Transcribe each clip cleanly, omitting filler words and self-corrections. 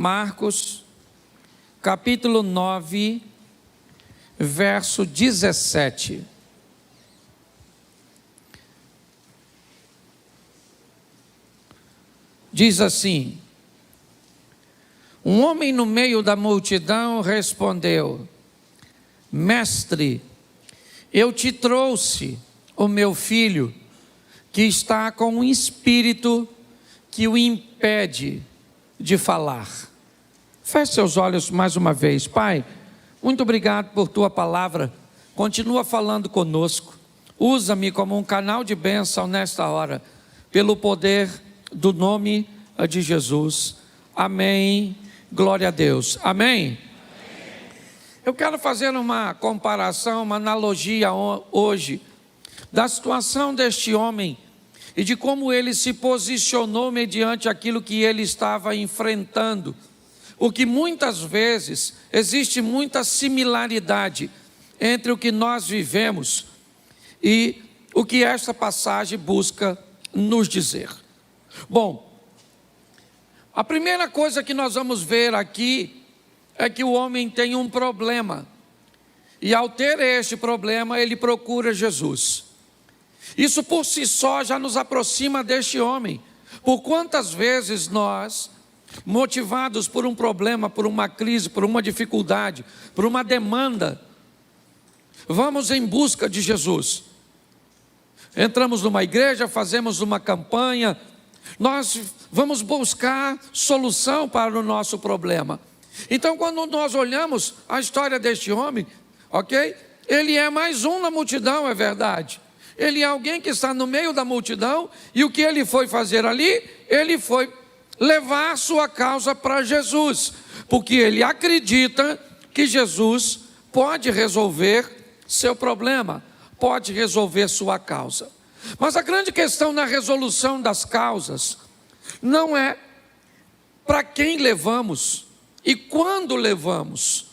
Marcos, capítulo 9, verso 17. Diz assim: um homem no meio da multidão respondeu: Mestre, eu te trouxe o meu filho, que está com um espírito que o impede de falar. Feche seus olhos mais uma vez. Pai, muito obrigado por tua palavra. Continua falando conosco. Usa-me como um canal de bênção nesta hora, pelo poder do nome de Jesus. Amém. Glória a Deus. Amém. Eu quero fazer uma comparação, uma analogia hoje da situação deste homem e de como ele se posicionou mediante aquilo que ele estava enfrentando. Porque muitas vezes existe muita similaridade entre o que nós vivemos e o que esta passagem busca nos dizer. Bom, a primeira coisa que nós vamos ver aqui é que o homem tem um problema. E ao ter este problema, ele procura Jesus. Isso por si só já nos aproxima deste homem. Por quantas vezes nós, motivados por um problema, por uma crise, por uma dificuldade, por uma demanda, vamos em busca de Jesus. Entramos numa igreja, fazemos uma campanha, nós vamos buscar solução para o nosso problema. Então, quando nós olhamos a história deste homem, ok? Ele é mais um na multidão, é verdade. Ele é alguém que está no meio da multidão, e o que ele foi fazer ali? Ele foi levar sua causa para Jesus, porque ele acredita que Jesus pode resolver seu problema, pode resolver sua causa. Mas a grande questão na resolução das causas não é para quem levamos e quando levamos,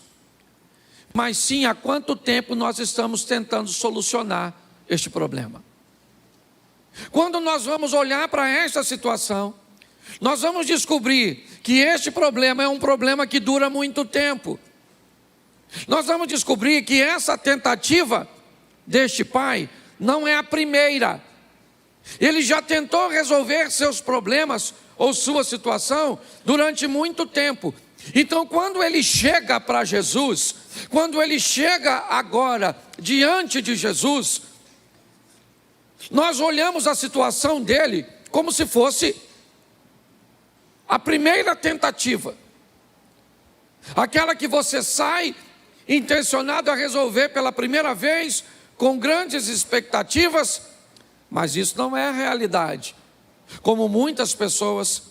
mas sim há quanto tempo nós estamos tentando solucionar este problema. Quando nós vamos olhar para esta situação, nós vamos descobrir que este problema é um problema que dura muito tempo. Nós vamos descobrir que essa tentativa deste pai não é a primeira. Ele já tentou resolver seus problemas ou sua situação durante muito tempo. Então, quando ele chega para Jesus, quando ele chega agora diante de Jesus, nós olhamos a situação dele como se fosse a primeira tentativa. Aquela que você sai intencionado a resolver pela primeira vez, com grandes expectativas, mas isso não é a realidade. Como muitas pessoas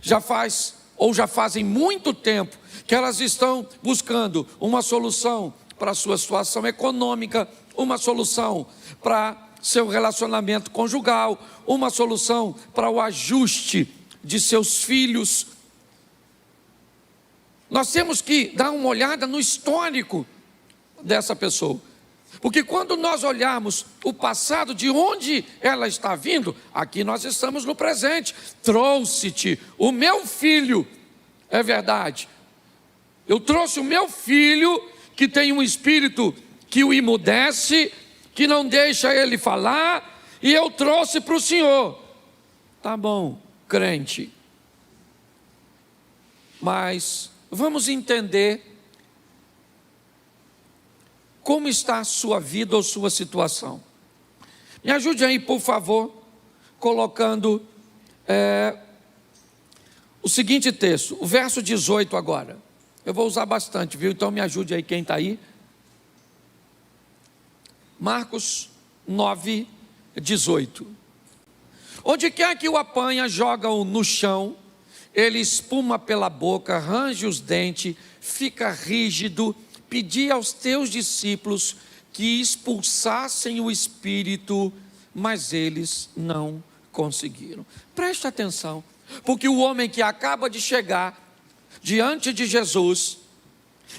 já fazem muito tempo que elas estão buscando uma solução para a sua situação econômica, uma solução para seu relacionamento conjugal, uma solução para o ajuste de seus filhos. Nós temos que dar uma olhada no histórico dessa pessoa, porque quando nós olharmos o passado, de onde ela está vindo, aqui nós estamos no presente. Trouxe-te o meu filho, é verdade, eu trouxe o meu filho que tem um espírito que o emudece, que não deixa ele falar, e eu trouxe para o Senhor. Tá bom, crente, mas vamos entender como está a sua vida ou sua situação. Me ajude aí, por favor, colocando o seguinte texto, o verso 18 agora. Eu vou usar bastante, viu? Então me ajude aí quem está aí. Marcos 9, 18. Onde quer que o apanha, joga-o no chão, ele espuma pela boca, range os dentes, fica rígido. Pedi aos teus discípulos que expulsassem o espírito, mas eles não conseguiram. Preste atenção, porque o homem que acaba de chegar diante de Jesus,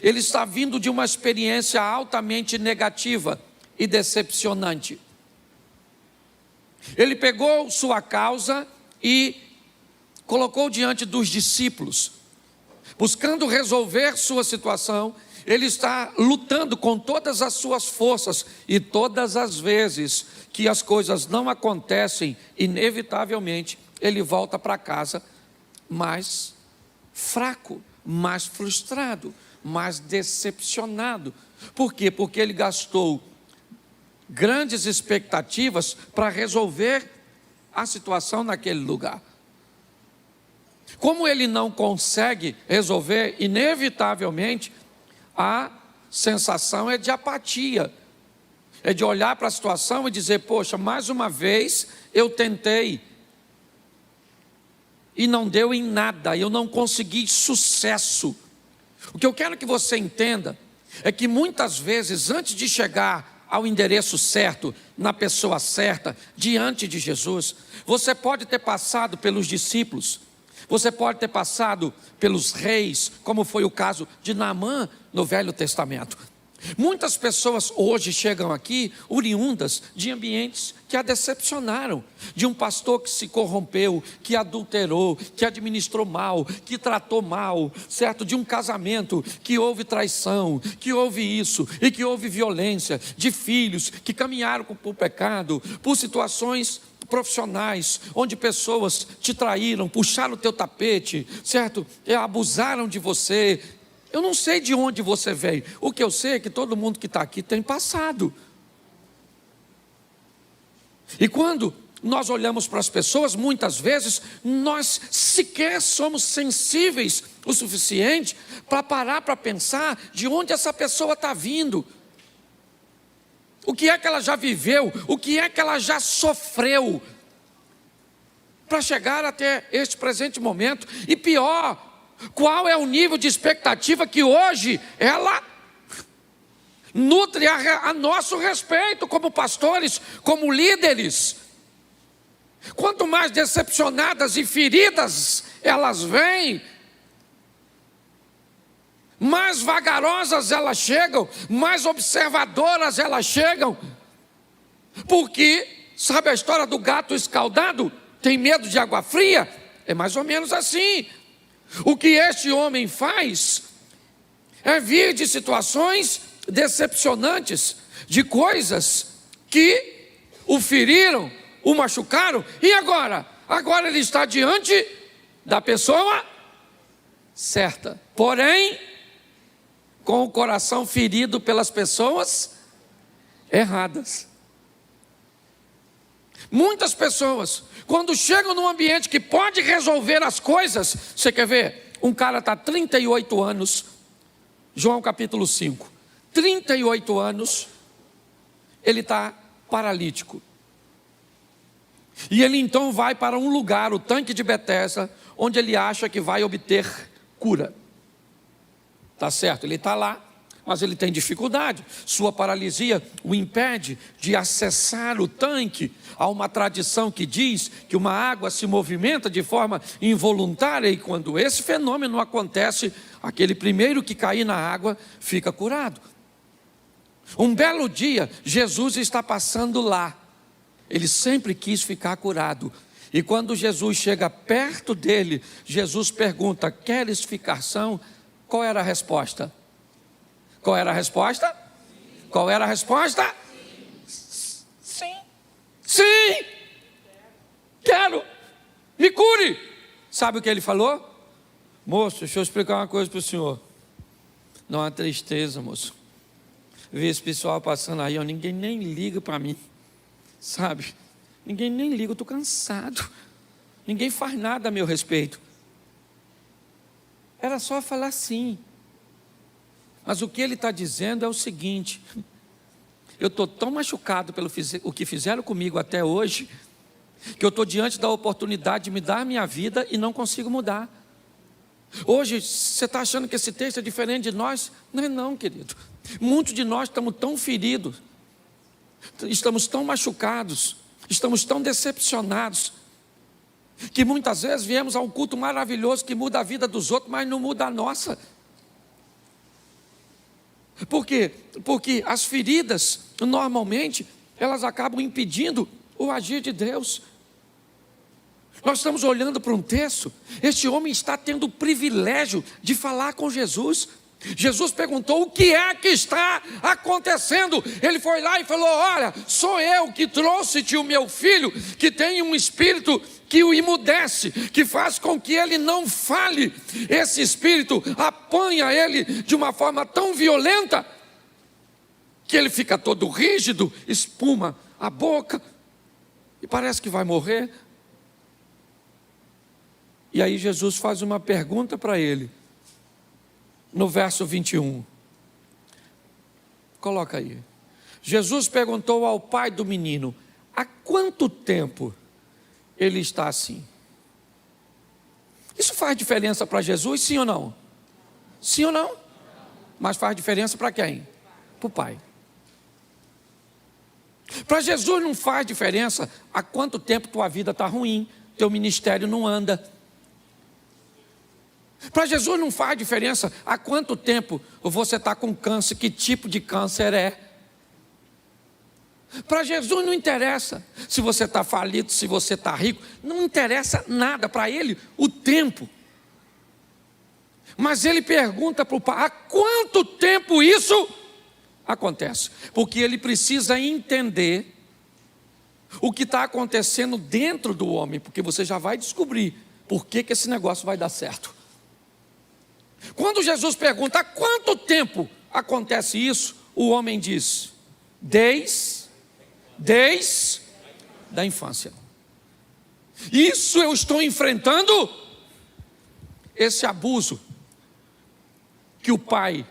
ele está vindo de uma experiência altamente negativa e decepcionante. Ele pegou sua causa e colocou diante dos discípulos. buscando resolver sua situação, ele está lutando com todas as suas forças, e todas as vezes que as coisas não acontecem, inevitavelmente, ele volta para casa mais fraco, mais frustrado, mais decepcionado. Por quê? Porque ele gastou grandes expectativas para resolver a situação naquele lugar. Como ele não consegue resolver, inevitavelmente, a sensação é de apatia, é de olhar para a situação e dizer: poxa, mais uma vez eu tentei e não deu em nada, eu não consegui sucesso. O que eu quero que você entenda é que muitas vezes, antes de chegar ao endereço certo, na pessoa certa, diante de Jesus, você pode ter passado pelos discípulos, você pode ter passado pelos reis, como foi o caso de Naamã no Velho Testamento. Muitas pessoas hoje chegam aqui oriundas de ambientes que a decepcionaram, de um pastor que se corrompeu, que adulterou, que administrou mal, que tratou mal, certo? De um casamento que houve traição, que houve isso e que houve violência, de filhos que caminharam por pecado, por situações profissionais, onde pessoas te traíram, puxaram o teu tapete, certo? Abusaram de você. Eu não sei de onde você veio. O que eu sei é que todo mundo que está aqui tem passado. E quando nós olhamos para as pessoas, muitas vezes nós sequer somos sensíveis o suficiente para parar para pensar de onde essa pessoa está vindo. O que é que ela já viveu? O que é que ela já sofreu para chegar até este presente momento? E pior, qual é o nível de expectativa que hoje ela nutre a nosso respeito como pastores, como líderes? Quanto mais decepcionadas e feridas elas vêm, mais vagarosas elas chegam, mais observadoras elas chegam, porque, sabe a história do gato escaldado? Tem medo de água fria? É mais ou menos assim. O que este homem faz é vir de situações decepcionantes, de coisas que o feriram, o machucaram, e agora? Agora ele está diante da pessoa certa, porém, com o coração ferido pelas pessoas erradas. Muitas pessoas, quando chegam num ambiente que pode resolver as coisas, você quer ver? Um cara está 38 anos, João capítulo 5, 38 anos, ele está paralítico. E ele então vai para um lugar, o tanque de Betesda, onde ele acha que vai obter cura. Tá certo, ele está lá, mas ele tem dificuldade. Sua paralisia o impede de acessar o tanque. Há uma tradição que diz que uma água se movimenta de forma involuntária, e quando esse fenômeno acontece, aquele primeiro que cair na água fica curado. Um belo dia, Jesus está passando lá. Ele sempre quis ficar curado. E quando Jesus chega perto dele, Jesus pergunta: queres ficar são? Qual era a resposta? Qual era a resposta? Qual era a resposta? Sim. Sim! Quero! Me cure! Sabe o que ele falou? Moço, deixa eu explicar uma coisa para o senhor. Não há tristeza, moço. Ver esse pessoal passando aí, ó, ninguém nem liga para mim. Sabe? Ninguém nem liga, eu estou cansado. Ninguém faz nada a meu respeito. Era só falar sim. Mas o que ele está dizendo é o seguinte: eu estou tão machucado pelo o que fizeram comigo até hoje, que eu estou diante da oportunidade de me dar a minha vida e não consigo mudar. Hoje, você está achando que esse texto é diferente de nós? Não é não, querido. Muitos de nós estamos tão feridos, estamos tão machucados, estamos tão decepcionados, que muitas vezes viemos a um culto maravilhoso que muda a vida dos outros, mas não muda a nossa. Por quê? Porque as feridas, normalmente, elas acabam impedindo o agir de Deus. Nós estamos olhando para um texto, este homem está tendo o privilégio de falar com Jesus. Jesus perguntou: o que é que está acontecendo? Ele foi lá e falou: olha, sou eu que trouxe-te o meu filho, que tem um espírito que o emudece, que faz com que ele não fale. Esse espírito apanha ele de uma forma tão violenta, que ele fica todo rígido, espuma a boca, e parece que vai morrer. E aí Jesus faz uma pergunta para ele, no verso 21. Coloca aí. Jesus perguntou ao pai do menino: há quanto tempo ele está assim? Isso faz diferença para Jesus, sim ou não? Sim ou não? Mas faz diferença para quem? Para o pai. Para Jesus não faz diferença há quanto tempo tua vida está ruim, teu ministério não anda. Para Jesus não faz diferença há quanto tempo você está com câncer, que tipo de câncer é. Para Jesus não interessa se você está falido, se você está rico, não interessa nada para ele o tempo. Mas ele pergunta para o pai: há quanto tempo isso acontece? Porque ele precisa entender o que está acontecendo dentro do homem, porque você já vai descobrir por que esse negócio vai dar certo. Quando Jesus pergunta: há quanto tempo acontece isso? O homem diz: desde da infância. Isso eu estou enfrentando, esse abuso que o pai,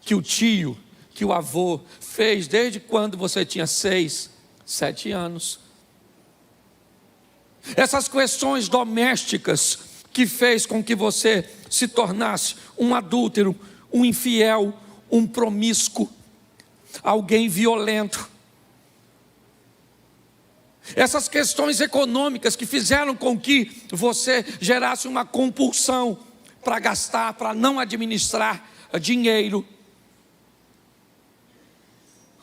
que o tio, que o avô fez desde quando você tinha 6, 7 anos. Essas questões domésticas que fez com que você se tornasse um adúltero, um infiel, um promíscuo, alguém violento. Essas questões econômicas que fizeram com que você gerasse uma compulsão para gastar, para não administrar dinheiro.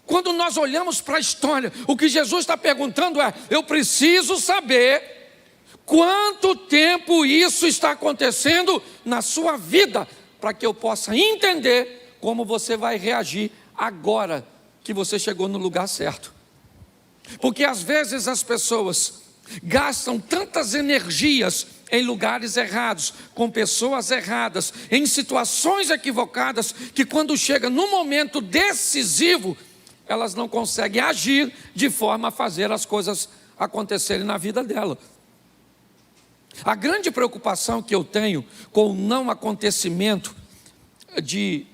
Quando nós olhamos para a história, o que Jesus está perguntando é: eu preciso saber quanto tempo isso está acontecendo na sua vida, para que eu possa entender como você vai reagir agora que você chegou no lugar certo. Porque às vezes as pessoas gastam tantas energias em lugares errados, com pessoas erradas, em situações equivocadas, que quando chega no momento decisivo, elas não conseguem agir de forma a fazer as coisas acontecerem na vida dela. A grande preocupação que eu tenho com o não acontecimento de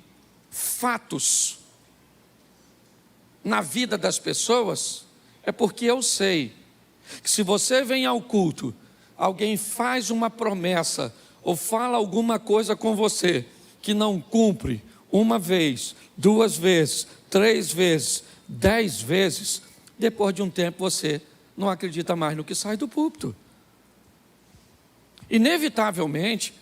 fatos na vida das pessoas é porque eu sei que se você vem ao culto, alguém faz uma promessa ou fala alguma coisa com você que não cumpre uma vez, 2 vezes, 3 vezes, 10 vezes, depois de um tempo você não acredita mais no que sai do púlpito. Inevitavelmente,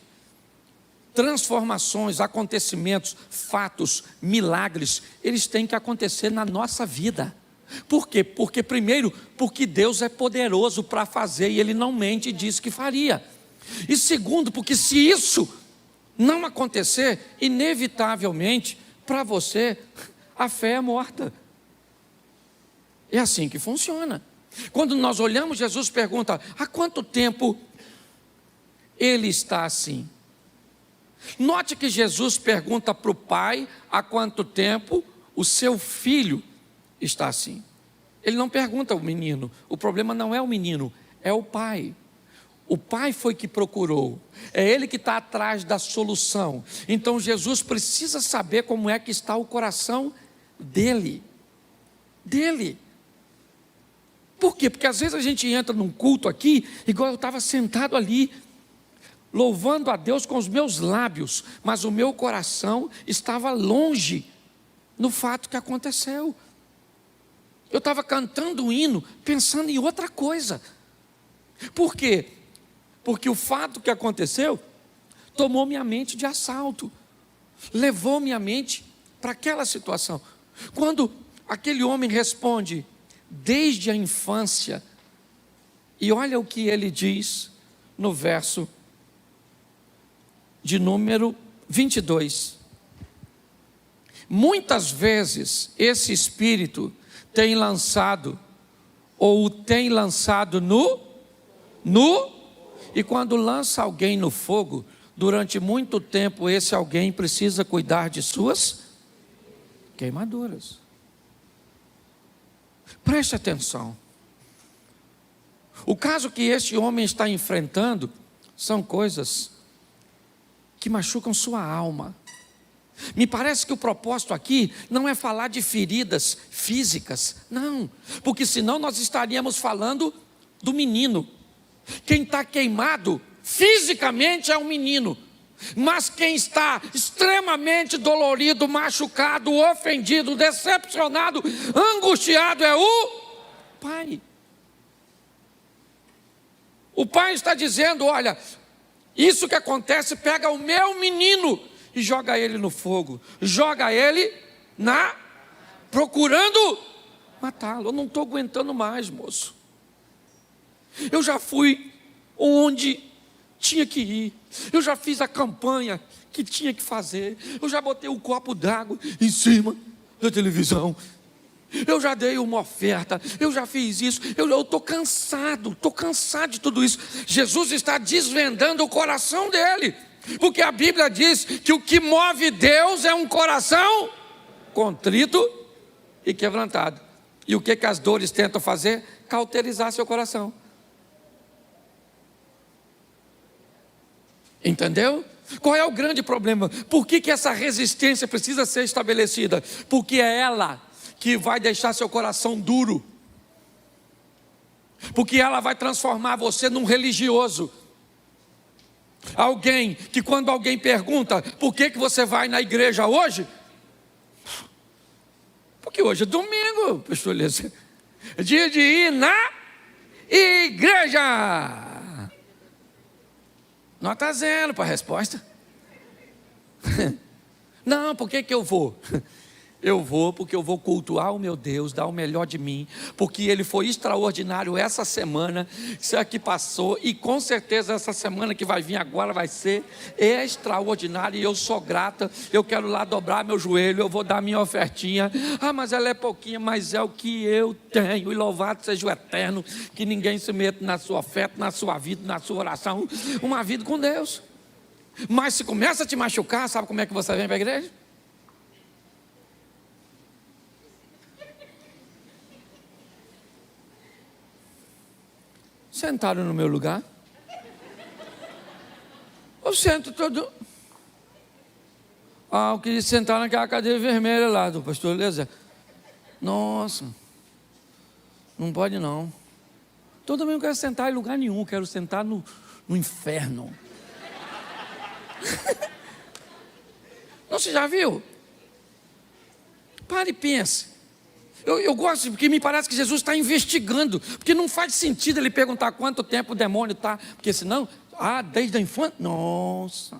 transformações, acontecimentos, fatos, milagres, eles têm que acontecer na nossa vida. Por quê? Porque primeiro, porque Deus é poderoso para fazer e Ele não mente e diz que faria. E segundo, porque se isso não acontecer, inevitavelmente, para você, a fé é morta. É assim que funciona. Quando nós olhamos, Jesus pergunta: há quanto tempo ele está assim? Note que Jesus pergunta para o pai há quanto tempo o seu filho está assim. Ele não pergunta ao menino. O problema não é o menino, é o pai. O pai foi que procurou, é ele que está atrás da solução. Então Jesus precisa saber como é que está o coração dele. Por quê? Porque às vezes a gente entra num culto aqui, igual eu estava sentado ali, louvando a Deus com os meus lábios, mas o meu coração estava longe no fato que aconteceu. Eu estava cantando um hino, pensando em outra coisa. Por quê? Porque o fato que aconteceu tomou minha mente de assalto, levou minha mente para aquela situação. Quando aquele homem responde: desde a infância, e olha o que ele diz no verso de número 22. Muitas vezes esse espírito tem lançado, ou tem lançado e quando lança alguém no fogo, durante muito tempo esse alguém precisa cuidar de suas queimaduras. Preste atenção. O caso que este homem está enfrentando são coisas que machucam sua alma. Me parece que o propósito aqui não é falar de feridas físicas, não, porque senão nós estaríamos falando do menino. Quem está queimado fisicamente é um menino, mas quem está extremamente dolorido, machucado, ofendido, decepcionado, angustiado é o pai. O pai está dizendo: olha, isso que acontece, pega o meu menino e joga ele no fogo, joga ele procurando matá-lo. Eu não estou aguentando mais, moço. Eu já fui onde tinha que ir, eu já fiz a campanha que tinha que fazer, eu já botei um copo d'água em cima da televisão, eu já dei uma oferta, eu já fiz isso, eu estou cansado de tudo isso. Jesus está desvendando o coração dele, porque a Bíblia diz que o que move Deus é um coração contrito e quebrantado. E o que as dores tentam fazer? Cauterizar seu coração. Entendeu? Qual é o grande problema? Por que essa resistência precisa ser estabelecida? Porque é ela que vai deixar seu coração duro, porque ela vai transformar você num religioso, alguém que quando alguém pergunta: por que você vai na igreja hoje? Porque hoje é domingo, pastor Lessa, é dia de ir na igreja. Nota 0 para a resposta. Não, por que eu vou? Eu vou porque eu vou cultuar o meu Deus, dar o melhor de mim, porque Ele foi extraordinário essa semana, isso aqui passou, e com certeza essa semana que vai vir agora vai ser extraordinária, e eu sou grata, eu quero lá dobrar meu joelho, eu vou dar minha ofertinha. Ah, mas ela é pouquinha, mas é o que eu tenho, e louvado seja o Eterno, que ninguém se meta na sua oferta, na sua vida, na sua oração, uma vida com Deus. Mas se começa a te machucar, sabe como é que você vem para a igreja? Sentaram no meu lugar. Eu sento todo. Ah, eu queria sentar naquela cadeira vermelha lá do pastor Leza. Nossa, não pode não. Então também não quero sentar em lugar nenhum, quero sentar no inferno. Não, você já viu? Pare e pense. Eu gosto, porque me parece que Jesus está investigando, porque não faz sentido ele perguntar quanto tempo o demônio está, porque senão, desde a infância, nossa,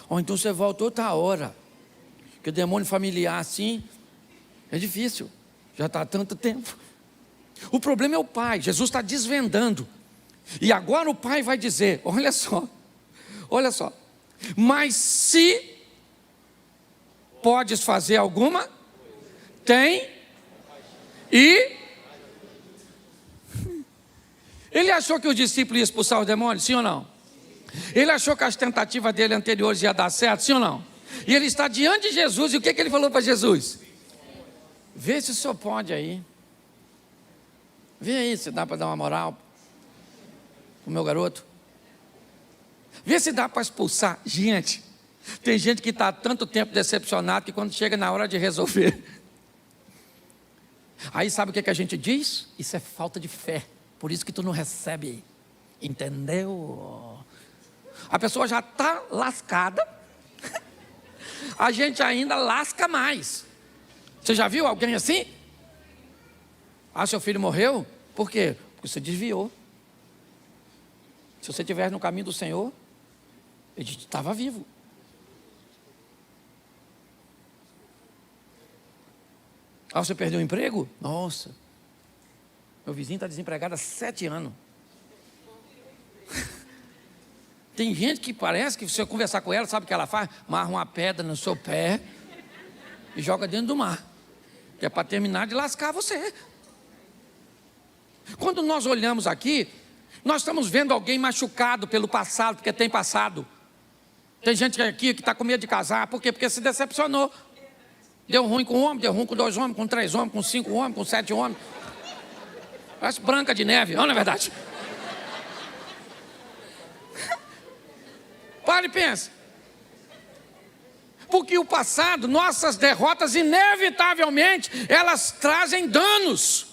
ou então você volta outra hora, porque o demônio familiar assim, é difícil, já está há tanto tempo. O problema é o pai, Jesus está desvendando, e agora o pai vai dizer: olha só, mas se podes fazer alguma, tem. E ele achou que os discípulos iam expulsar os demônios, sim ou não? Ele achou que as tentativas dele anteriores iam dar certo, sim ou não? E ele está diante de Jesus, e o que ele falou para Jesus? Vê se o senhor pode aí. Vê aí se dá para dar uma moral pro meu garoto. Vê se dá para expulsar. Gente, tem gente que está há tanto tempo decepcionado que quando chega na hora de resolver, aí sabe o que a gente diz? Isso é falta de fé, por isso que tu não recebe, entendeu? A pessoa já está lascada, a gente ainda lasca mais. Você já viu alguém assim? Seu filho morreu? Por quê? Porque você desviou. Se você estivesse no caminho do Senhor, ele estava vivo. Você perdeu o emprego? Nossa, meu vizinho está desempregado há 7 anos. Tem gente que parece que se eu conversar com ela, sabe o que ela faz? Amarra uma pedra no seu pé e joga dentro do mar. Que é para terminar de lascar você. Quando nós olhamos aqui, nós estamos vendo alguém machucado pelo passado, porque tem passado. Tem gente aqui que está com medo de casar. Por quê? Porque se decepcionou. Deu ruim com um homem, deu ruim com 2 homens, com 3 homens, com 5 homens, com 7 homens. Parece Branca de Neve, não é verdade? Para e pensa. Porque o passado, nossas derrotas, inevitavelmente, elas trazem danos.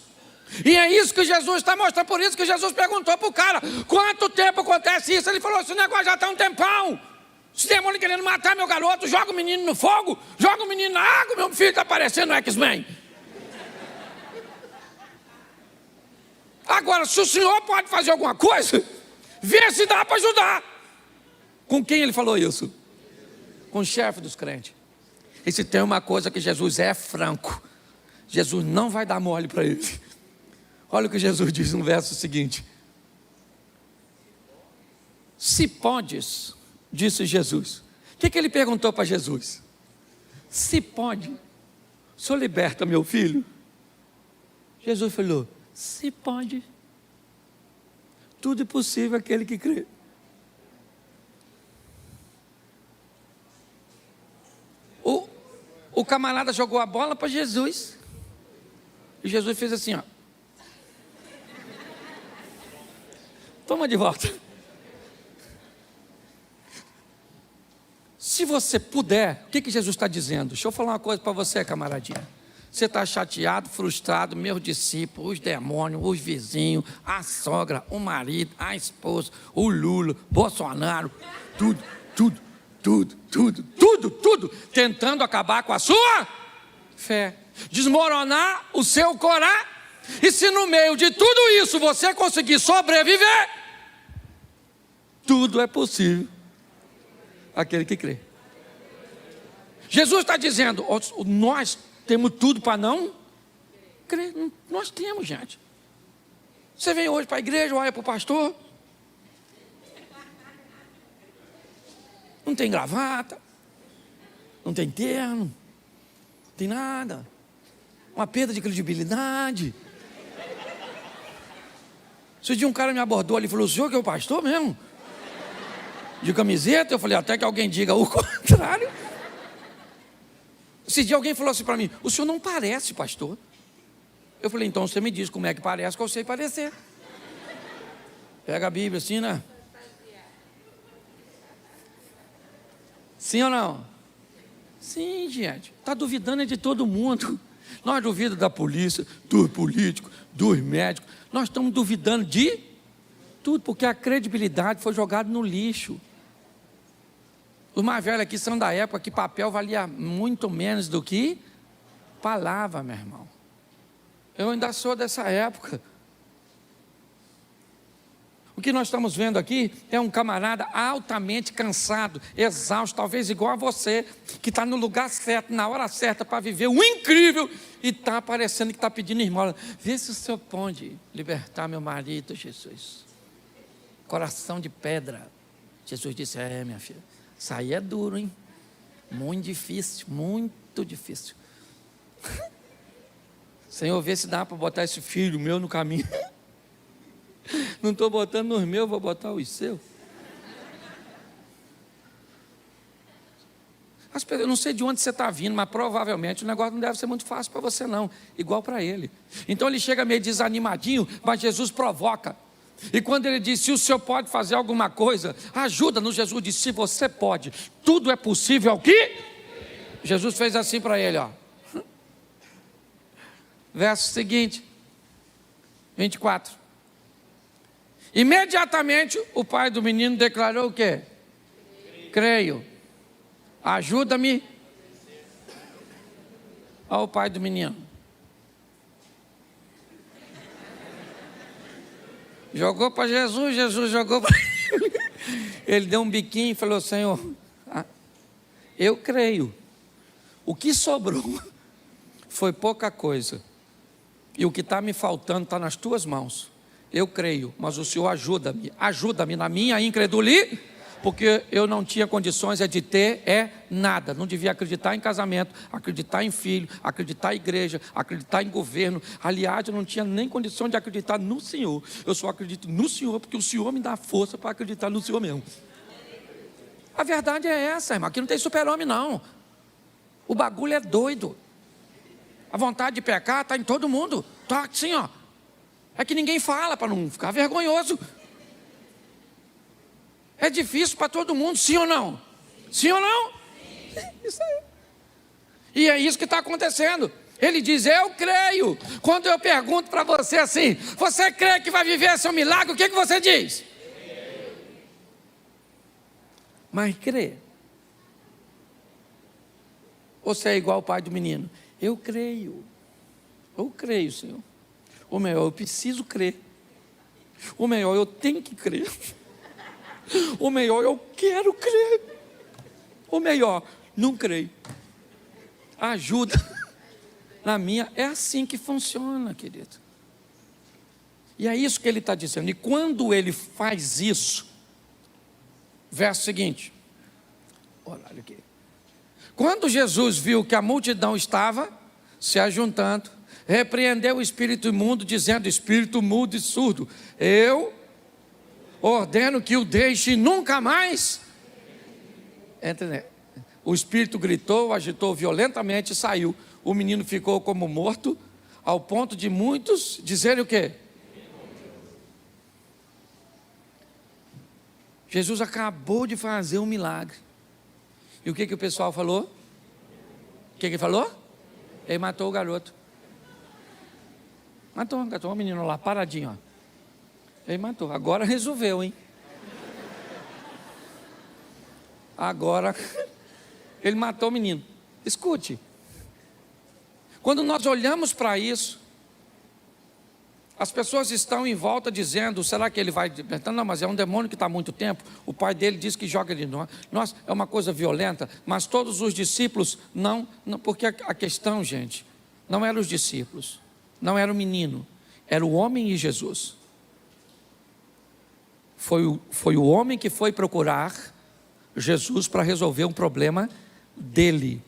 E é isso que Jesus está mostrando. Por isso que Jesus perguntou para o cara: quanto tempo acontece isso? Ele falou: esse negócio já está um tempão. Os demônios querendo matar meu garoto, joga o menino no fogo, joga o menino na água, meu filho está parecendo o X-Men. Agora, se o senhor pode fazer alguma coisa, vê se dá para ajudar. Com quem ele falou isso? Com o chefe dos crentes. E se tem uma coisa que Jesus é franco, Jesus não vai dar mole para ele. Olha o que Jesus diz no verso seguinte: se podes, disse Jesus. O que ele perguntou para Jesus? Se pode, o senhor liberta meu filho? Jesus falou: se pode. Tudo é possível aquele que crê. O camarada jogou a bola para Jesus. E Jesus fez assim, ó. Toma de volta. Se você puder, o que Jesus está dizendo? Deixa eu falar uma coisa para você, camaradinha. Você está chateado, frustrado, meus discípulos, os demônios, os vizinhos, a sogra, o marido, a esposa, o Lula, Bolsonaro, tudo, tentando acabar com a sua fé, desmoronar o seu coragem. E se no meio de tudo isso você conseguir sobreviver, tudo é possível aquele que crê. Jesus está dizendo: nós temos tudo para não crer. Nós temos, gente. Você vem hoje para a igreja, olha para o pastor, não tem gravata, não tem terno, não tem nada, uma perda de credibilidade. Esse dia um cara me abordou ali e falou: o senhor que é o pastor mesmo? De camiseta? Eu falei: até que alguém diga o contrário. Esse dia alguém falou assim para mim: o senhor não parece pastor. Eu falei: então você me diz como é que parece, que eu sei parecer. Pega a Bíblia assim, né? Sim ou não? Sim, gente. Está duvidando é de todo mundo. Nós duvidamos da polícia, dos políticos, dos médicos. Nós estamos duvidando de tudo, porque a credibilidade foi jogada no lixo. Os mais velhos aqui são da época que papel valia muito menos do que palavra, meu irmão. Eu ainda sou dessa época. O que nós estamos vendo aqui é um camarada altamente cansado, exausto, talvez igual a você, que está no lugar certo, na hora certa, para viver o incrível, e está parecendo que está pedindo esmola. Vê se o senhor pode libertar meu marido, Jesus. Coração de pedra. Jesus disse: minha filha, isso aí é duro, hein? Muito difícil, muito difícil. Senhor, vê se dá para botar esse filho meu no caminho. Não estou botando nos meus, vou botar os seus. Eu não sei de onde você está vindo, mas provavelmente o negócio não deve ser muito fácil para você não, igual para ele. Então ele chega meio desanimadinho, mas Jesus provoca. E quando ele diz: se o senhor pode fazer alguma coisa, ajuda-nos. Jesus disse: se você pode, tudo é possível ao que? Jesus fez assim para ele, ó. Verso seguinte, 24. Imediatamente o pai do menino declarou o quê? Creio. Ajuda-me. Olha o pai do menino. Jogou para Jesus, Jesus jogou para ele. Ele deu um biquinho e falou: Senhor, eu creio. O que sobrou foi pouca coisa. E o que está me faltando está nas tuas mãos. Eu creio, mas o Senhor ajuda-me na minha incredulidade. porque eu não tinha condições de ter nada. Não devia acreditar em casamento, acreditar em filho, acreditar em igreja, acreditar em governo. Aliás, eu não tinha nem condição de acreditar no Senhor. Eu só acredito no Senhor porque o Senhor me dá força para acreditar no Senhor mesmo. A verdade é essa, irmão. Aqui não tem super-homem, não. O bagulho é doido. A vontade de pecar está em todo mundo. Está assim, ó. É que ninguém fala para não ficar vergonhoso. É difícil para todo mundo, sim ou não? Sim ou não? Isso aí. E é isso que está acontecendo. Ele diz, eu creio. Quando eu pergunto para você assim, você crê que vai viver seu milagre? O que você diz? Mas crê. Você é igual o pai do menino. Eu creio, Senhor. Ou melhor, eu preciso crer. Ou melhor, eu tenho que crer. Ou melhor, eu quero crer. Ou melhor, não creio. Ajuda. Na minha, é assim que funciona, querido. E é isso que ele está dizendo. E quando ele faz isso, verso seguinte. Olha aqui. Quando Jesus viu que a multidão estava se ajuntando, repreendeu o espírito imundo, dizendo, espírito mudo e surdo, eu ordeno que o deixe nunca mais. O espírito gritou, agitou violentamente e saiu. O menino ficou como morto, ao ponto de muitos dizerem o quê? Jesus acabou de fazer um milagre. E o que o pessoal falou? O que ele falou? Ele matou o garoto. Matou o menino lá, paradinho, ó. Ele matou. Agora resolveu, hein? Agora ele matou o menino. Escute. Quando nós olhamos para isso, as pessoas estão em volta dizendo, será que ele vai... Não, mas é um demônio que está há muito tempo. O pai dele diz que joga ele. Nossa, é uma coisa violenta. Mas todos os discípulos, não, porque a questão, gente, não eram os discípulos. Não era o menino. Era o homem e Jesus. Foi o homem que foi procurar Jesus para resolver um problema dele.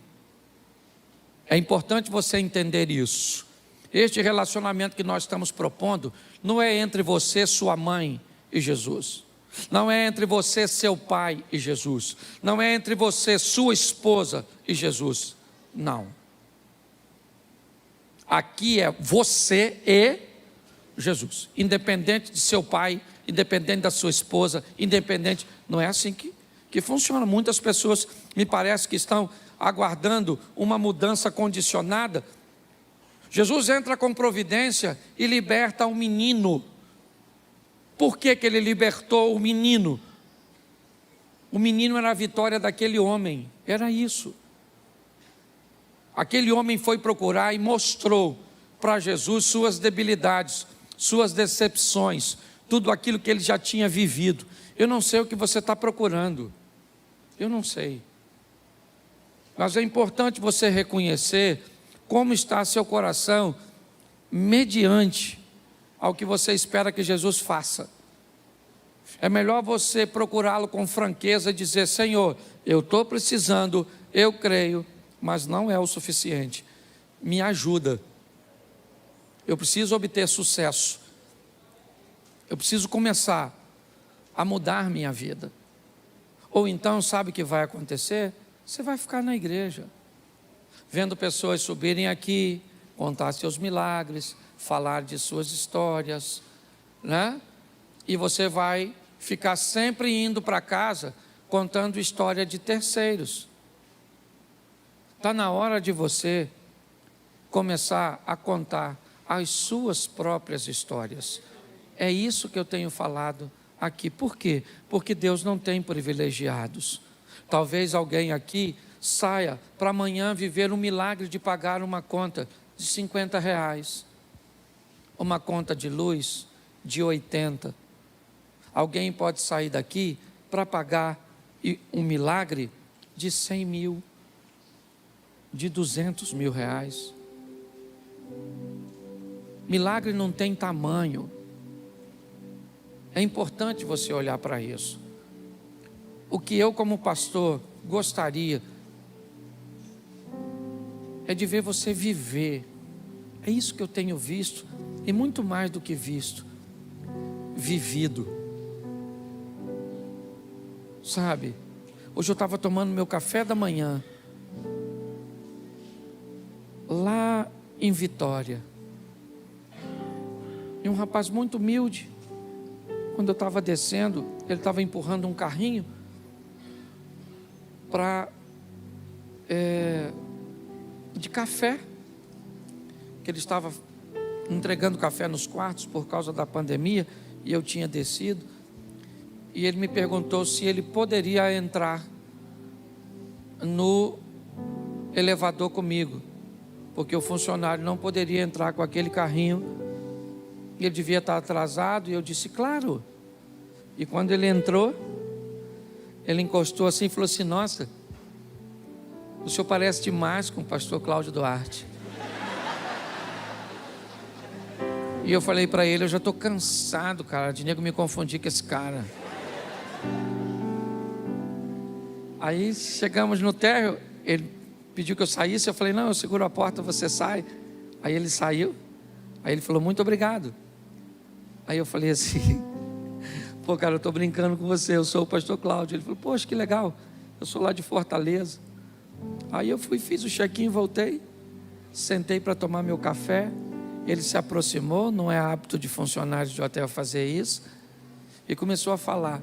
É importante você entender isso. Este relacionamento que nós estamos propondo não é entre você, sua mãe e Jesus. Não é entre você, seu pai e Jesus. Não é entre você, sua esposa e Jesus. Não. Aqui é você e Jesus. Independente de seu pai, independente da sua esposa, independente. Não é assim que funciona. Muitas pessoas me parece que estão aguardando uma mudança condicionada. Jesus entra com providência e liberta o menino. Por que ele libertou o menino? O menino era a vitória daquele homem, era isso. Aquele homem foi procurar e mostrou para Jesus suas debilidades, suas decepções, tudo aquilo que ele já tinha vivido. Eu não sei o que você está procurando, eu não sei. Mas é importante você reconhecer como está seu coração mediante ao que você espera que Jesus faça. É melhor você procurá-lo com franqueza e dizer, Senhor, eu estou precisando, eu creio, mas não é o suficiente. Me ajuda. Eu preciso obter sucesso. Eu preciso começar a mudar minha vida. Ou então, sabe o que vai acontecer? Você vai ficar na igreja, vendo pessoas subirem aqui, contar seus milagres, falar de suas histórias, né? E você vai ficar sempre indo para casa, contando história de terceiros. Está na hora de você começar a contar as suas próprias histórias. É isso que eu tenho falado aqui. Por quê? Porque Deus não tem privilegiados. Talvez alguém aqui saia para amanhã viver um milagre de pagar uma conta de R$50, uma conta de luz de 80. Alguém pode sair daqui para pagar um milagre de 100 mil, de 200 mil reais. Milagre não tem tamanho. É importante você olhar para isso. o que eu como pastor gostaria é de ver você viver. É isso que eu tenho visto, e muito mais do que visto, vivido. Sabe, hoje eu estava tomando meu café da manhã, lá em Vitória, e um rapaz muito humilde, quando eu estava descendo, ele estava empurrando um carrinho de café, que ele estava entregando café nos quartos por causa da pandemia, e eu tinha descido, e ele me perguntou se ele poderia entrar no elevador comigo, porque o funcionário não poderia entrar com aquele carrinho, e ele devia estar atrasado, e eu disse, claro. E quando ele entrou, ele encostou assim e falou assim, nossa, o senhor parece demais com o pastor Cláudio Duarte. E eu falei para ele, eu já estou cansado, cara, de nego me confundir com esse cara. Aí chegamos no térreo, ele pediu que eu saísse, eu falei, não, eu seguro a porta, você sai. Aí ele saiu, aí ele falou, muito obrigado. Aí eu falei assim, pô cara, eu estou brincando com você, eu sou o pastor Cláudio. Ele falou, poxa, que legal, eu sou lá de Fortaleza. Aí eu fui, fiz o check-in, voltei, sentei para tomar meu café. Ele se aproximou, não é hábito de funcionários de hotel fazer isso, e começou a falar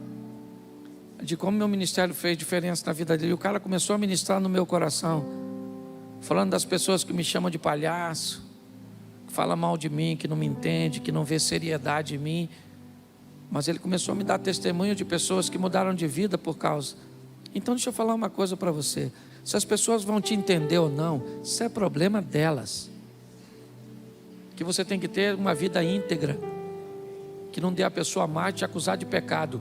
de como meu ministério fez diferença na vida dele. E o cara começou a ministrar no meu coração, falando das pessoas que me chamam de palhaço, que falam mal de mim, que não me entende, que não vê seriedade em mim. Mas ele começou a me dar testemunho de pessoas que mudaram de vida por causa. Então deixa eu falar uma coisa para você, se as pessoas vão te entender ou não, isso é problema delas. Que você tem que ter uma vida íntegra, que não dê a pessoa mais te acusar de pecado.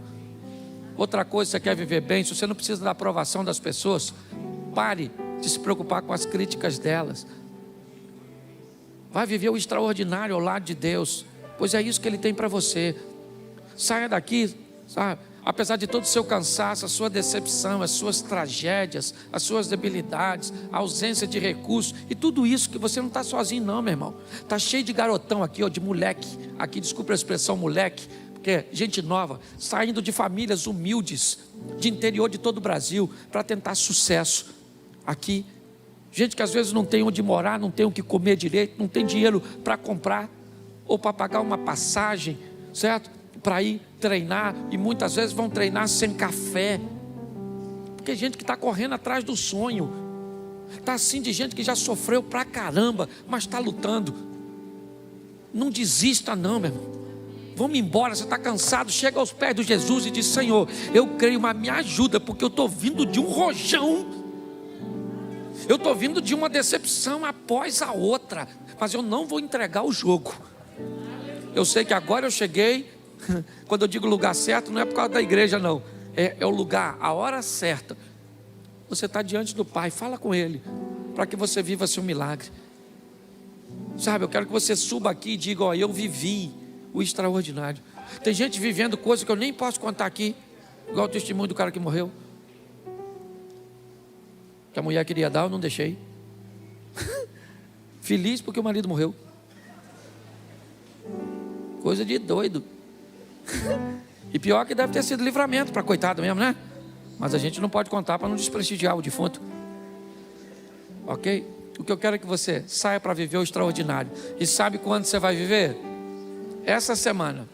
Outra coisa, você quer viver bem, se você não precisa da aprovação das pessoas, pare de se preocupar com as críticas delas. Vai viver o extraordinário ao lado de Deus, pois é isso que Ele tem para você. Saia daqui, sabe? Apesar de todo o seu cansaço, a sua decepção, as suas tragédias, as suas debilidades, a ausência de recursos e tudo isso, que você não está sozinho não, meu irmão. Está cheio de garotão aqui, ó, de moleque, aqui, desculpa a expressão moleque, porque é gente nova, saindo de famílias humildes, de interior de todo o Brasil, para tentar sucesso aqui. Gente que às vezes não tem onde morar, não tem o que comer direito, não tem dinheiro para comprar, ou para pagar uma passagem, certo? Para ir treinar, e muitas vezes vão treinar sem café, porque gente que está correndo atrás do sonho, está assim de gente que já sofreu pra caramba, mas está lutando. Não desista não, meu irmão. Vamos embora, você está cansado, chega aos pés de Jesus e diz, Senhor, eu creio, mas me ajuda, porque eu estou vindo de um rojão, eu estou vindo de uma decepção após a outra, mas eu não vou entregar o jogo. Eu sei que agora eu cheguei. Quando eu digo lugar certo, não é por causa da igreja não, é o lugar, a hora certa. Você está diante do Pai, fala com Ele, para que você viva seu milagre. Sabe, eu quero que você suba aqui e diga, ó, eu vivi o extraordinário. Tem gente vivendo coisa que eu nem posso contar aqui, igual o testemunho do cara que morreu, que a mulher queria dar, eu não deixei. Feliz porque o marido morreu. Coisa de doido. E pior que deve ter sido livramento para coitado mesmo, né? Mas a gente não pode contar para não desprestigiar o defunto. Ok? O que eu quero é que você saia para viver o extraordinário. E sabe quando você vai viver? Essa semana.